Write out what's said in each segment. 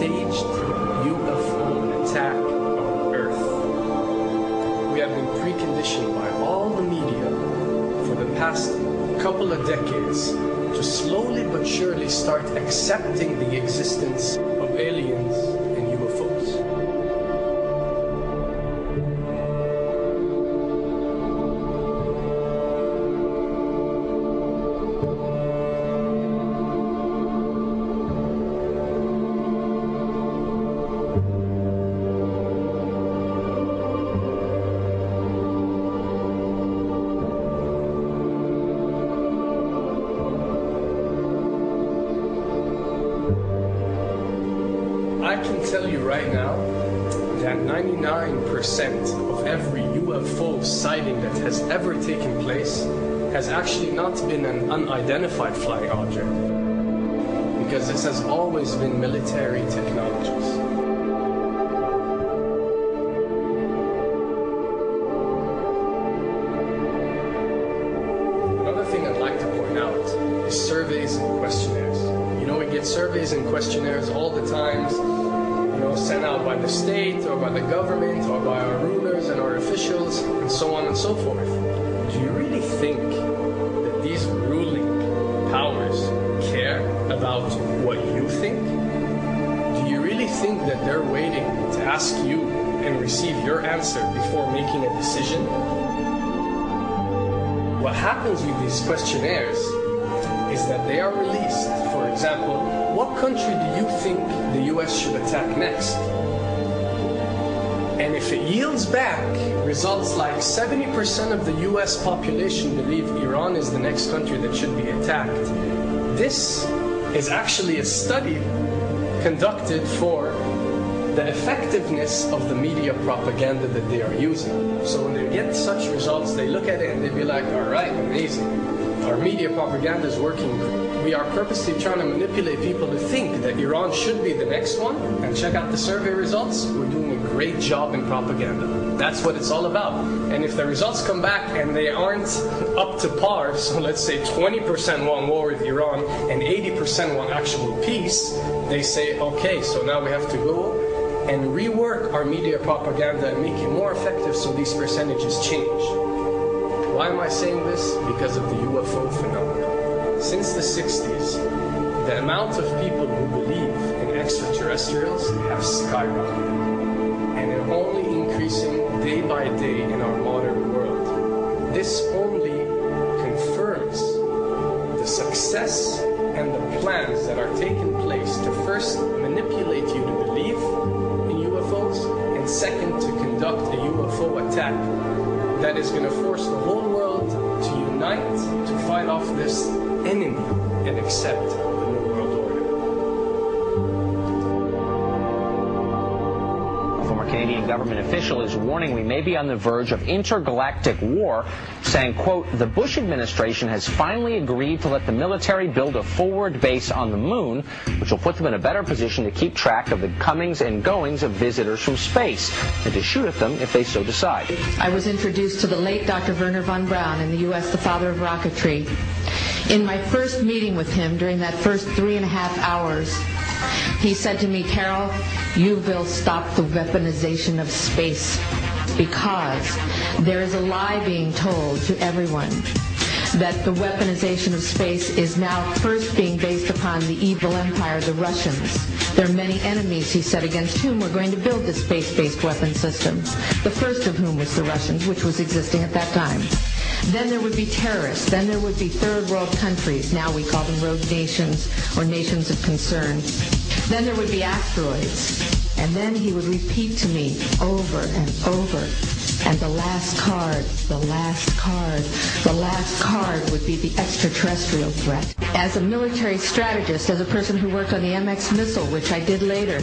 staged UFO attack on Earth. We have been preconditioned by all the media for the past couple of decades to slowly but surely start accepting the existence of aliens and UFOs. I can tell you right now that 99% of every UFO sighting that has ever taken place has actually not been an unidentified flying object, because this has always been military technologies. Another thing I'd like to point out is surveys and questionnaires. You know, we get surveys and questionnaires all the time, sent out by the state or by the government or by our rulers and our officials and so on and so forth. Do you really think that these ruling powers care about what you think? Do you really think that they're waiting to ask you and receive your answer before making a decision? What happens with these questionnaires is that they are released. For example, what country do you think the US should attack next? And if it yields back results like 70% of the US population believe Iran is the next country that should be attacked, this is actually a study conducted for the effectiveness of the media propaganda that they are using. So when they get such results, they look at it and they be like, all right, amazing. Our media propaganda is working. We are purposely trying to manipulate people to think that Iran should be the next one. And check out the survey results. We're doing a great job in propaganda. That's what it's all about. And if the results come back and they aren't up to par, so let's say 20% want war with Iran and 80% want actual peace, they say, okay, so now we have to go and rework our media propaganda and make it more effective so these percentages change. Why am I saying this? Because of the UFO phenomenon. Since the 60s, the amount of people who believe in extraterrestrials have skyrocketed, and are only increasing day by day in our modern world. This only confirms the success and the plans that are taking place to first manipulate you to believe in UFOs, and second, to conduct a UFO attack that is going to force the whole world to unite to fight off this enemy and accept the New World Order. A former Canadian government official is warning we may be on the verge of intergalactic war, saying, quote, the Bush administration has finally agreed to let the military build a forward base on the moon, which will put them in a better position to keep track of the comings and goings of visitors from space, and to shoot at them if they so decide. I was introduced to the late Dr. Wernher von Braun in the U.S., the father of rocketry. In my first meeting with him, during that first 3.5 hours, he said to me, Carol, you will stop the weaponization of space, because there is a lie being told to everyone that the weaponization of space is now first being based upon the evil empire, the Russians. There are many enemies, he said, against whom we're going to build this space-based weapon system, the first of whom was the Russians, which was existing at that time. Then there would be terrorists. Then there would be third world countries. Now we call them rogue nations or nations of concern. Then there would be asteroids. And then he would repeat to me over and over, and the last card, the last card, the last card would be the extraterrestrial threat. As a military strategist, as a person who worked on the MX missile, which I did later,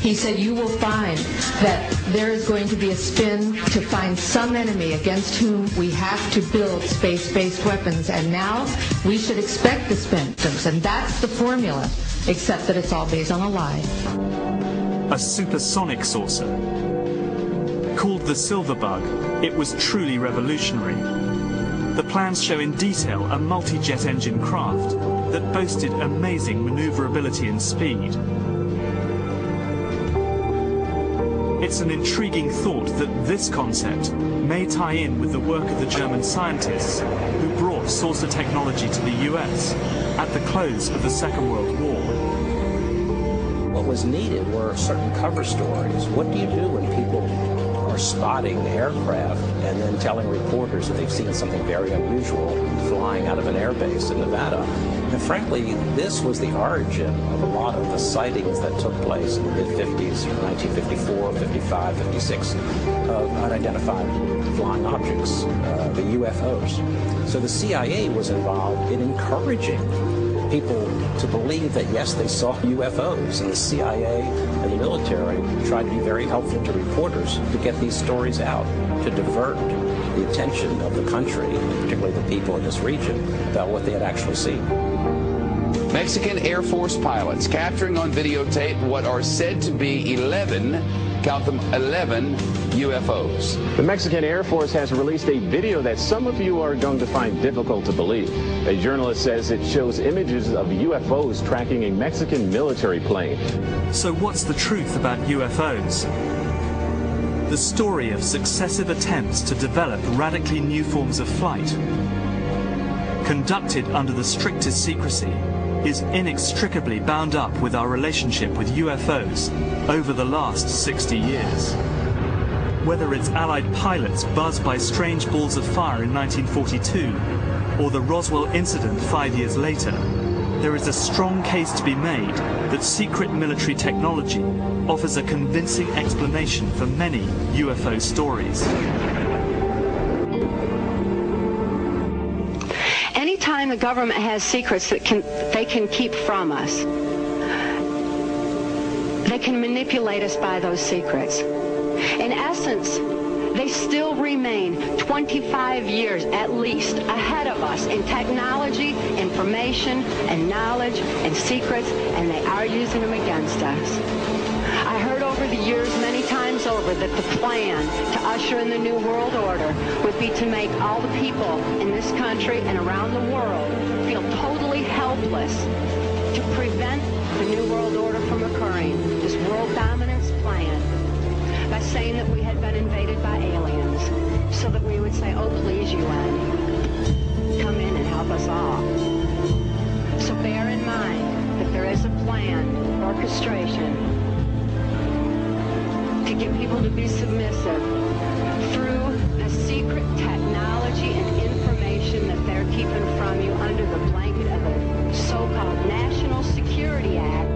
he said, you will find that there is going to be a spin to find some enemy against whom we have to build space-based weapons, and now we should expect the spin. And that's the formula, except that it's all based on a lie. A supersonic saucer. Called the Silver Bug, it was truly revolutionary. The plans show in detail a multi-jet engine craft that boasted amazing maneuverability and speed. It's an intriguing thought that this concept may tie in with the work of the German scientists who brought saucer technology to the US at the close of the Second World War. What was needed were certain cover stories. What do you do when people are spotting aircraft and then telling reporters that they've seen something very unusual flying out of an airbase in Nevada? And frankly, this was the origin of a lot of the sightings that took place in the mid-50s, 1954, 55, 56, of unidentified flying objects, the UFOs. So the CIA was involved in encouraging people to believe that, yes, they saw UFOs, and the CIA and the military tried to be very helpful to reporters to get these stories out, to divert the attention of the country, and particularly the people in this region, about what they had actually seen. Mexican Air Force pilots capturing on videotape what are said to be 11, count them, 11 UFOs. The Mexican Air Force has released a video that some of you are going to find difficult to believe. A journalist says it shows images of UFOs tracking a Mexican military plane. So what's the truth about UFOs? The story of successive attempts to develop radically new forms of flight, conducted under the strictest secrecy, is inextricably bound up with our relationship with UFOs over the last 60 years. Whether it's Allied pilots buzzed by strange balls of fire in 1942 or the Roswell incident 5 years later, there is a strong case to be made that secret military technology offers a convincing explanation for many UFO stories. Anytime the government has secrets that they can keep from us, they can manipulate us by those secrets. In essence, they still remain 25 years at least ahead of us in technology, information, and knowledge and secrets, and they are using them against us. I heard over the years many times over that the plan to usher in the New World Order would be to make all the people in this country and around the world feel totally helpless to prevent the New World Order from occurring, this world dominance plan, by saying that we had been invaded by aliens, so that we would say, oh, please, UN, come in and help us all. So bear in mind that there is a planned orchestration to get people to be submissive through a secret technology and information that they're keeping from you under the blanket of a so-called National Security Act.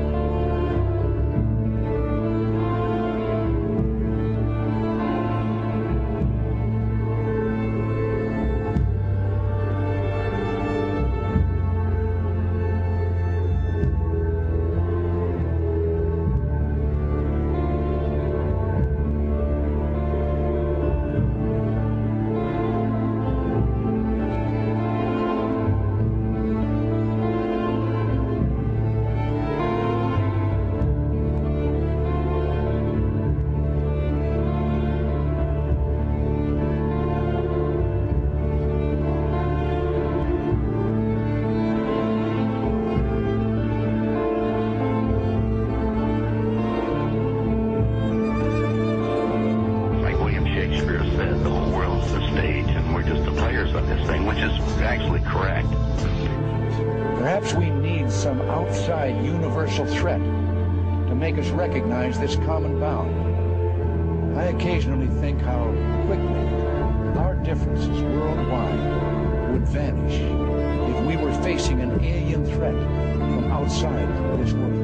Threat to make us recognize this common bound. I occasionally think how quickly our differences worldwide would vanish if we were facing an alien threat from outside this world.